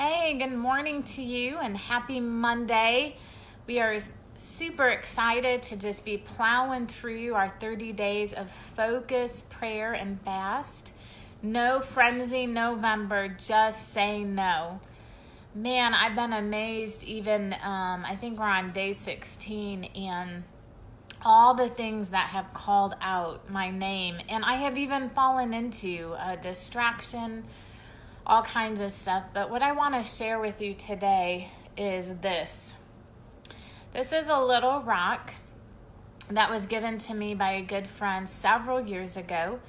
Hey, good morning to you and happy Monday. We are super excited to just be plowing through our 30 days of focus, prayer, and fast. No frenzy November, just say no. Man, I've been amazed even, I think we're on day 16 and all the things that have called out my name. And I have even fallen into a distraction, all kinds of stuff. But what I want to share with you today is this. This is a little rock that was given to me by a good friend several years ago.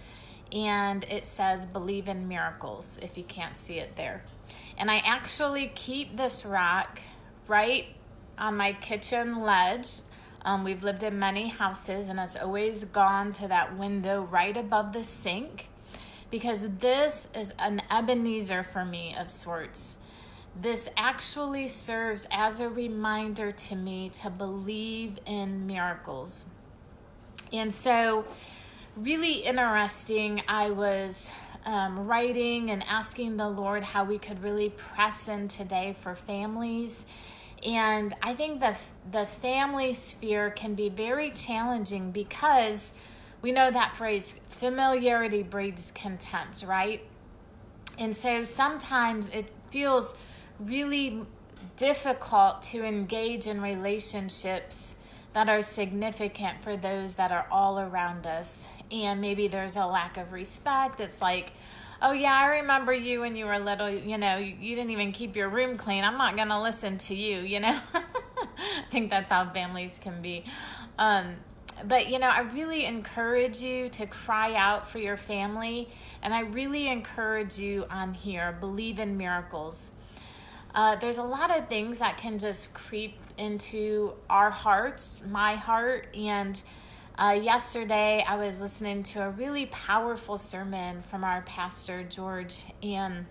And it says, believe in miracles, if you can't see it there. And I actually keep this rock right on my kitchen ledge. We've lived in many houses, and it's always gone to that window right above the sink, because this is an Ebenezer for me of sorts. This actually serves as a reminder to me to believe in miracles. And so, really interesting, I was writing and asking the Lord how we could really press in today for families. And I think the family sphere can be very challenging because we know that phrase, familiarity breeds contempt, right? And so sometimes it feels really difficult to engage in relationships that are significant for those that are all around us. And maybe there's a lack of respect. It's like, oh yeah, I remember you when you were little, you didn't even keep your room clean. I'm not going to listen to you, I think that's how families can be. But, I really encourage you to cry out for your family. And I really encourage you on here, believe in miracles. There's a lot of things that can just creep into our hearts, my heart. And yesterday I was listening to a really powerful sermon from our pastor, George. And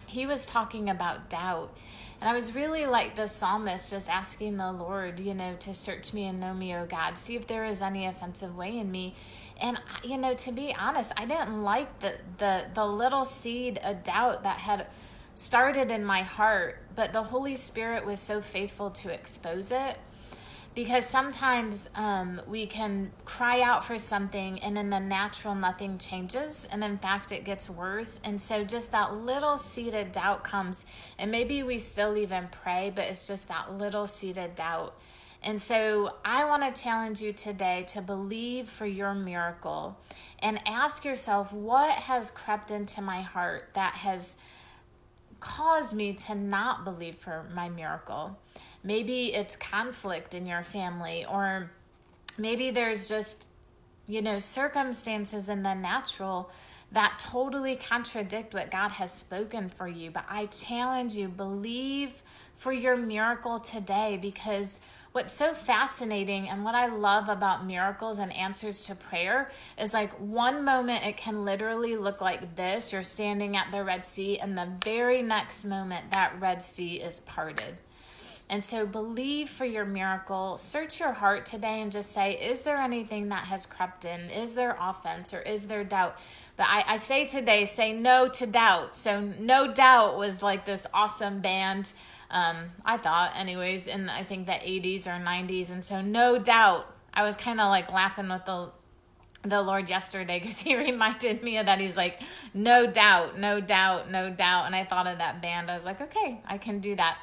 he was talking about doubt. And I was really like the psalmist, just asking the Lord, to search me and know me, oh God, see if there is any offensive way in me. And, to be honest, I didn't like the little seed of doubt that had started in my heart, but the Holy Spirit was so faithful to expose it. Because sometimes we can cry out for something and in the natural nothing changes, and in fact it gets worse. And so just that little seed of doubt comes, and maybe we still even pray, but it's just that little seed of doubt. And so I want to challenge you today to believe for your miracle and ask yourself, what has crept into my heart that has caused me to not believe for my miracle? Maybe it's conflict in your family, or maybe there's just, circumstances in the natural that totally contradict what God has spoken for you. But I challenge you, believe for your miracle today, because what's so fascinating and what I love about miracles and answers to prayer is like one moment it can literally look like this. You're standing at the Red Sea, and the very next moment that Red Sea is parted. And so believe for your miracle. Search your heart today and just say, is there anything that has crept in? Is there offense or is there doubt? But I say today, say no to doubt. So No Doubt was like this awesome band, I thought anyways, in I think the 80s or 90s. And so No Doubt, I was kind of like laughing with the Lord yesterday because he reminded me of that. He's like, no doubt, no doubt, no doubt. And I thought of that band. I was like, okay, I can do that.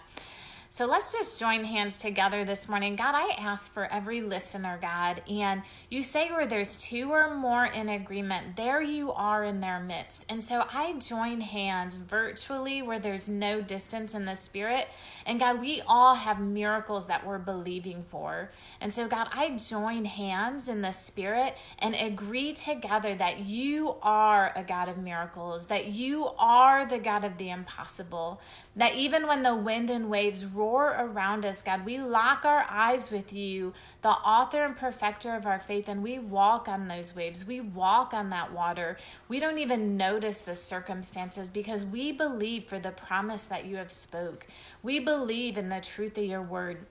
So let's just join hands together this morning. God, I ask for every listener, God, and you say where there's two or more in agreement, there you are in their midst. And so I join hands virtually where there's no distance in the spirit. And God, we all have miracles that we're believing for. And so God, I join hands in the spirit and agree together that you are a God of miracles, that you are the God of the impossible, that even when the wind and waves roar around us, God, we lock our eyes with you, the author and perfecter of our faith, and we walk on those waves. We walk on that water. We don't even notice the circumstances because we believe for the promise that you have spoke. We believe in the truth of your word.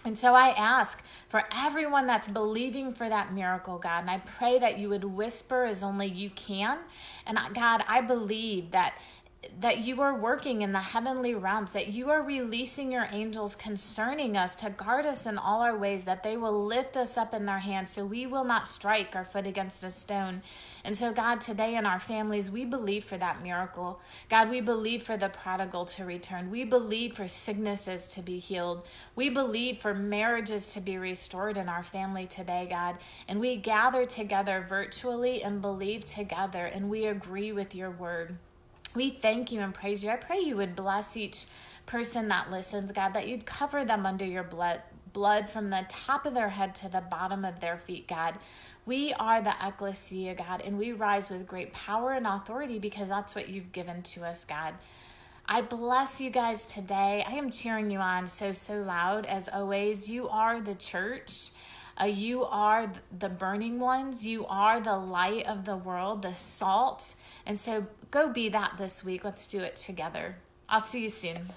And so I ask for everyone that's believing for that miracle, God, and I pray that you would whisper as only you can. And God, I believe that that you are working in the heavenly realms, that you are releasing your angels concerning us to guard us in all our ways, that they will lift us up in their hands so we will not strike our foot against a stone. And so, God, today in our families, we believe for that miracle. God, we believe for the prodigal to return. We believe for sicknesses to be healed. We believe for marriages to be restored in our family today, God. And we gather together virtually and believe together, and we agree with your word. We thank you and praise you. I pray you would bless each person that listens, God, that you'd cover them under your blood from the top of their head to the bottom of their feet, God. We are the ecclesia, God, and we rise with great power and authority because that's what you've given to us, God. I bless you guys today. I am cheering you on so loud. As always, you are the church. You are the burning ones. You are the light of the world, the salt. And so go be that this week. Let's do it together. I'll see you soon.